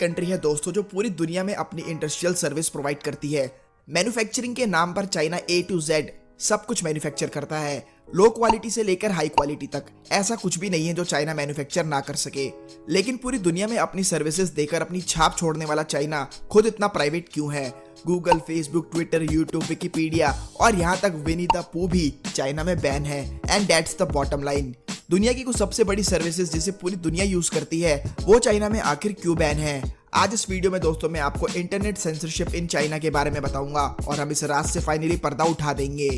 Country है दोस्तों जो पूरी दुनिया में अपनी इंडस्ट्रियल सर्विस प्रोवाइड करती है। मैन्युफैक्चरिंग के नाम पर चाइना A to Z सब कुछ मैन्युफैक्चर करता है, लो क्वालिटी से लेकर हाई क्वालिटी तक। ऐसा कुछ भी नहीं है जो चाइना मैन्युफैक्चर ना कर सके। लेकिन पूरी दुनिया में अपनी सर्विसेज देकर अपनी छाप छोड़ने वाला चाइना खुद इतना प्राइवेट क्यों है? Google, Facebook, Twitter, YouTube, Wikipedia और यहाँ तक विनी द पू भी चाइना में बैन है। And that's the bottom line. दुनिया की कुछ सबसे बड़ी सर्विसेज जिसे पूरी दुनिया यूज करती है वो चाइना में आखिर क्यों बैन है? आज इस वीडियो में दोस्तों मैं आपको इंटरनेट सेंसरशिप इन चाइना के बारे में बताऊंगा और हम इस राज से फाइनली पर्दा उठा देंगे।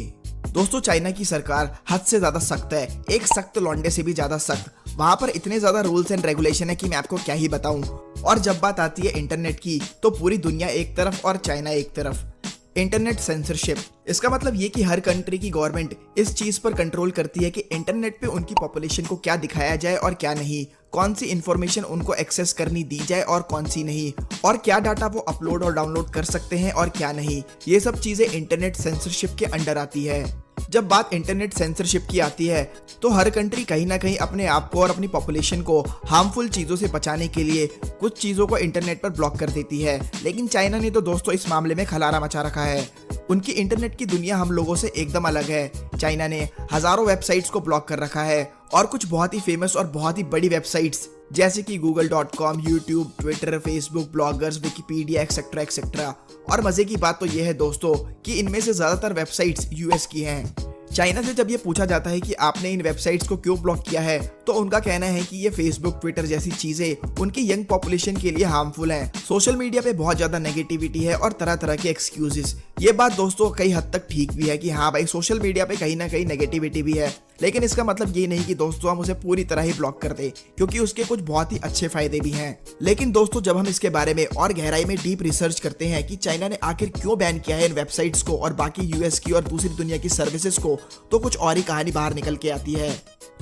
दोस्तों चाइना की सरकार हद से ज्यादा सख्त है, एक सख्त लौंडे से भी ज्यादा सख्त। वहां पर इतने ज्यादा रूल्स एंड रेगुलेशन है कि मैं आपको क्या ही बताऊं। और जब बात आती है इंटरनेट की तो पूरी दुनिया एक तरफ और चाइना एक तरफ। इंटरनेट सेंसरशिप, इसका मतलब ये कि हर कंट्री की गवर्नमेंट इस चीज पर कंट्रोल करती है कि इंटरनेट पे उनकी पॉपुलेशन को क्या दिखाया जाए और क्या नहीं, कौन सी इंफॉर्मेशन उनको एक्सेस करनी दी जाए और कौन सी नहीं, और क्या डाटा वो अपलोड और डाउनलोड कर सकते हैं और क्या नहीं। ये सब चीजें इंटरनेट सेंसरशिप के अंडर आती है। जब बात इंटरनेट सेंसरशिप की आती है तो हर कंट्री कहीं ना कहीं अपने आप को और अपनी पॉपुलेशन को हार्मफुल चीजों से बचाने के लिए कुछ चीजों को इंटरनेट पर ब्लॉक कर देती है। लेकिन चाइना ने तो दोस्तों इस मामले में खलारा मचा रखा है। उनकी इंटरनेट की दुनिया हम लोगों से एकदम अलग है। चाइना ने हजारों वेबसाइट्स को ब्लॉक कर रखा है और कुछ बहुत ही फेमस और बहुत ही बड़ी वेबसाइट्स जैसे कि google.com, YouTube, Twitter, Facebook, bloggers, Wikipedia etcetera etcetera. और मजे की बात तो यह है दोस्तों कि इनमें से ज्यादातर वेबसाइट्स यूएस की हैं। चाइना से जब ये पूछा जाता है कि आपने इन वेबसाइट्स को क्यों ब्लॉक किया है तो उनका कहना है कि ये फेसबुक, ट्विटर जैसी चीजें उनकी यंग पॉपुलेशन के लिए हार्मफुल हैं। सोशल मीडिया पे बहुत ज्यादा नेगेटिविटी है और तरह तरह के एक्सक्यूजेस। ये बात दोस्तों कई हद तक ठीक भी है कि हाँ भाई सोशल मीडिया पे कहीं ना कहीं नेगेटिविटी भी है, लेकिन इसका मतलब ये नहीं कि दोस्तों हम उसे पूरी तरह ही ब्लॉक कर दे, क्योंकि उसके कुछ बहुत ही अच्छे फायदे भी हैं। लेकिन दोस्तों जब हम इसके बारे में और गहराई में डीप रिसर्च करते हैं कि चाइना ने आखिर क्यों बैन किया है इन वेबसाइट्स को और बाकी यूएस की और दूसरी दुनिया की सर्विसेज को, तो कुछ और ही कहानी बाहर निकल के आती है।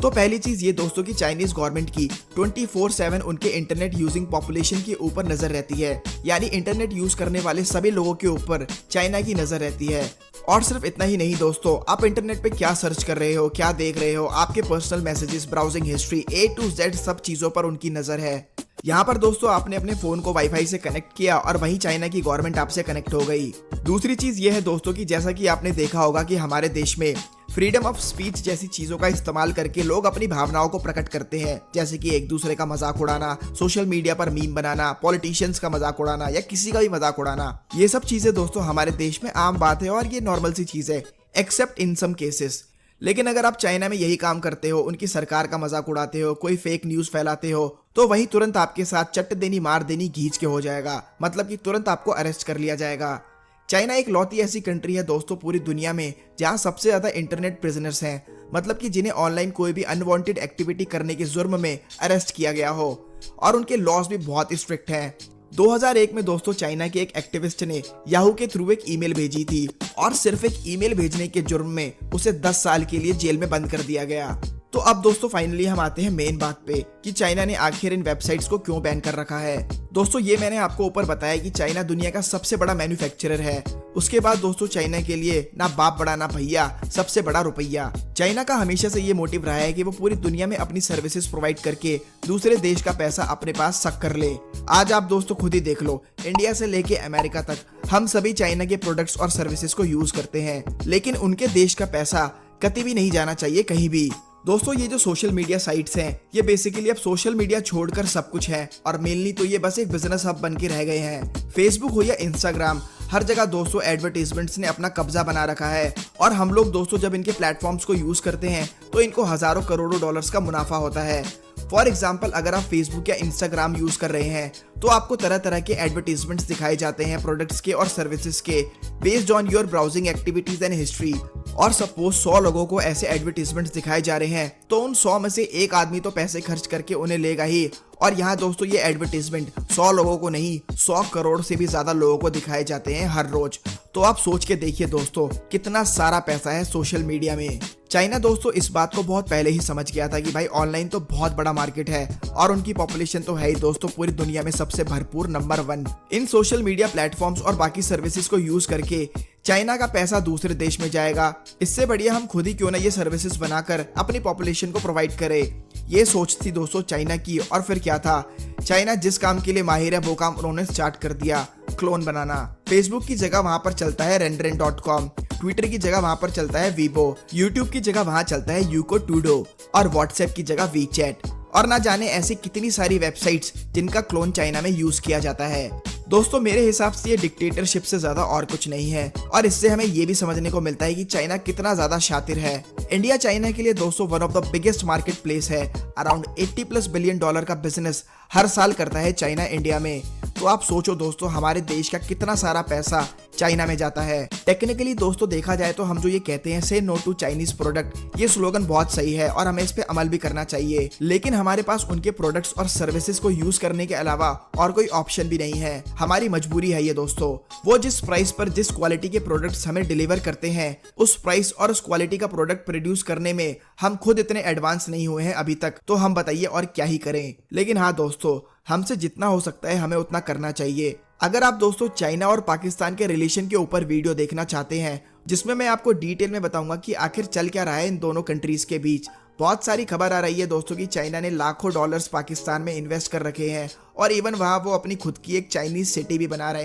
तो पहली चीज ये दोस्तों की चाइनीज गवर्नमेंट की 24/7 उनके इंटरनेट यूजिंग पॉपुलेशन के ऊपर नजर रहती है। यानी इंटरनेट यूज करने वाले सभी लोगों के ऊपर चाइना की नजर रहती है। और सिर्फ इतना ही नहीं दोस्तों, आप इंटरनेट पे क्या सर्च कर रहे हो, क्या देख रहे हो, आपके personal messages, browsing history, A to Z सब चीजों पर उनकी नजर है। यहाँ पर दोस्तों आपने अपने फोन को वाईफाई से कनेक्ट किया और वहीं चाइना की गवर्नमेंट आपसे कनेक्ट हो गई। दूसरी चीज ये है दोस्तों कि जैसा कि आपने देखा होगा कि हमारे देश में फ्रीडम ऑफ स्पीच जैसी चीजों का इस्तेमाल करके लोग अपनी भावनाओं को प्रकट करते हैं, जैसे कि एक दूसरे का मजाक उड़ाना, सोशल मीडिया पर मीम बनाना, पॉलिटिशियंस का मजाक उड़ाना या किसी का भी मजाक उड़ाना। ये सब चीजें दोस्तों हमारे देश में आम बात है और ये नॉर्मल सी चीज है, एक्सेप्ट इन सम केसेस। लेकिन अगर आप चाइना में यही काम करते हो, उनकी सरकार का मजाक उड़ाते हो, कोई फेक न्यूज फैलाते हो, तो वही तुरंत आपके साथ चट देनी मार देनी घींच के हो जाएगा। मतलब कि तुरंत आपको अरेस्ट कर लिया जाएगा। चाइना एक लौती ऐसी कंट्री है दोस्तों पूरी दुनिया में जहां सबसे ज्यादा इंटरनेट प्रिजनर्स हैं, मतलब कि जिन्हें ऑनलाइन कोई भी अनवांटेड एक्टिविटी करने के जुर्म में अरेस्ट किया गया हो। और उनके लॉज भी बहुत स्ट्रिक्ट हैं। 2001 में दोस्तों चाइना के एक एक्टिविस्ट ने याहू के थ्रू एक ईमेल भेजी थी और सिर्फ एक ईमेल भेजने के जुर्म में उसे 10 साल के लिए जेल में बंद कर दिया गया। तो अब दोस्तों फाइनली हम आते हैं मेन बात पे कि चाइना ने आखिर इन वेबसाइट्स को क्यों बैन कर रखा है। दोस्तों ये मैंने आपको ऊपर बताया कि चाइना दुनिया का सबसे बड़ा मैन्युफैक्चरर है। उसके बाद दोस्तों चाइना के लिए ना बाप बड़ा ना भैया, सबसे बड़ा रुपया। चाइना का हमेशा से ये मोटिव रहा है कि वो पूरी दुनिया में अपनी सर्विसेज प्रोवाइड करके दूसरे देश का पैसा अपने पास सक कर ले। आज आप दोस्तों खुद ही देख लो, इंडिया से लेके अमेरिका तक हम सभी चाइना के प्रोडक्ट्स और सर्विसेज को यूज करते हैं, लेकिन उनके देश का पैसा कभी भी नहीं जाना चाहिए कहीं भी। दोस्तों ये जो सोशल मीडिया साइट्स हैं ये बेसिकली अब सोशल मीडिया छोड़कर सब कुछ है और मेनली तो ये बस एक बिजनेस हब बन के रह गए हैं। फेसबुक हो या इंस्टाग्राम, हर जगह दोस्तों एडवर्टीजमेंट्स ने अपना कब्जा बना रखा है। और हम लोग दोस्तों जब इनके प्लेटफॉर्म्स को यूज करते हैं तो इनको हजारों करोड़ों डॉलर्स का मुनाफा होता है। फॉर एग्जाम्पल अगर आप फेसबुक या इंस्टाग्राम यूज कर रहे हैं तो आपको तरह तरह के एडवर्टीजमेंट्स दिखाए जाते हैं प्रोडक्ट्स के और सर्विसेज के, based on your browsing activities and history. और सपोज 100 लोगों को ऐसे एडवर्टीजमेंट्स दिखाए जा रहे हैं तो उन 100 में से एक आदमी तो पैसे खर्च करके उन्हें लेगा ही। और यहाँ दोस्तों ये एडवर्टीजमेंट 100 लोगों को नहीं 100 करोड़ से भी ज्यादा लोगों को दिखाए जाते हैं हर रोज। तो आप सोच के देखिए दोस्तों कितना सारा पैसा है सोशल मीडिया में। चाइना दोस्तों इस बात को बहुत पहले ही समझ गया था कि भाई ऑनलाइन तो बहुत बड़ा मार्केट है और उनकी पॉपुलेशन तो है ही दोस्तों पूरी दुनिया में सबसे भरपूर नंबर 1। इन सोशल मीडिया प्लेटफॉर्म्स और बाकी सर्विसेज को यूज करके चाइना का पैसा दूसरे देश में जाएगा। इससे बढ़िया हम खुद ही क्यों ना ये सर्विसेज बनाकर अपनी पॉपुलेशन को प्रोवाइड करें। ये सोच थी दोस्तों चाइना की, और फिर क्या था, चाइना जिस काम के लिए माहिर है वो काम उन्होंने स्टार्ट कर दिया, क्लोन बनाना। फेसबुक की जगह वहां पर चलता है Renren.com, ट्विटर की जगह वहां पर चलता है वीबो, यूट्यूब की जगह वहां चलता है यूको टूडो, और व्हाट्सएप की जगह वीचैट, और ना जाने ऐसी कितनी सारी वेबसाइट्स जिनका क्लोन चाइना में यूज किया जाता है। दोस्तों मेरे हिसाब से ये डिक्टेटरशिप से ज्यादा और कुछ नहीं है, और इससे हमें ये भी समझने को मिलता है कि चाइना कितना ज्यादा शातिर है। इंडिया चाइना के लिए दोस्तों one of the biggest market place है। अराउंड 80+ बिलियन डॉलर का बिजनेस हर साल करता है चाइना इंडिया में। तो आप सोचो दोस्तों हमारे देश का कितना सारा पैसा चाइना में जाता है। टेक्निकली दोस्तों देखा जाए तो हम जो ये कहते हैं से नो टू चाइनीज प्रोडक्ट, ये स्लोगन बहुत सही है और हमें इस पे अमल भी करना चाहिए, लेकिन हमारे पास उनके प्रोडक्ट्स और सर्विसेज को यूज करने के अलावा और कोई ऑप्शन भी नहीं है। हमारी मजबूरी है ये दोस्तों। वो जिस प्राइस पर जिस क्वालिटी के प्रोडक्ट्स हमें डिलीवर करते हैं, उस प्राइस और उस क्वालिटी का प्रोडक्ट प्रोड्यूस करने में हम खुद इतने एडवांस नहीं हुए हैं अभी तक। तो हम बताइए और क्या ही करें। लेकिन हाँ दोस्तों, हमसे जितना हो सकता है हमें उतना करना चाहिए। अगर आप दोस्तों चाइना और पाकिस्तान के रिलेशन के ऊपर वीडियो देखना चाहते हैं, जिसमें मैं आपको डिटेल में बताऊंगा कि आखिर चल क्या रहा है इन दोनों कंट्रीज के बीच। बहुत सारी खबर आ रही है दोस्तों कि चाइना ने लाखों डॉलर्स पाकिस्तान में इन्वेस्ट कर रखे हैं, और इवन वहां वो अपनी खुद की एक चाइनीज सिटी भी बना रहे हैं।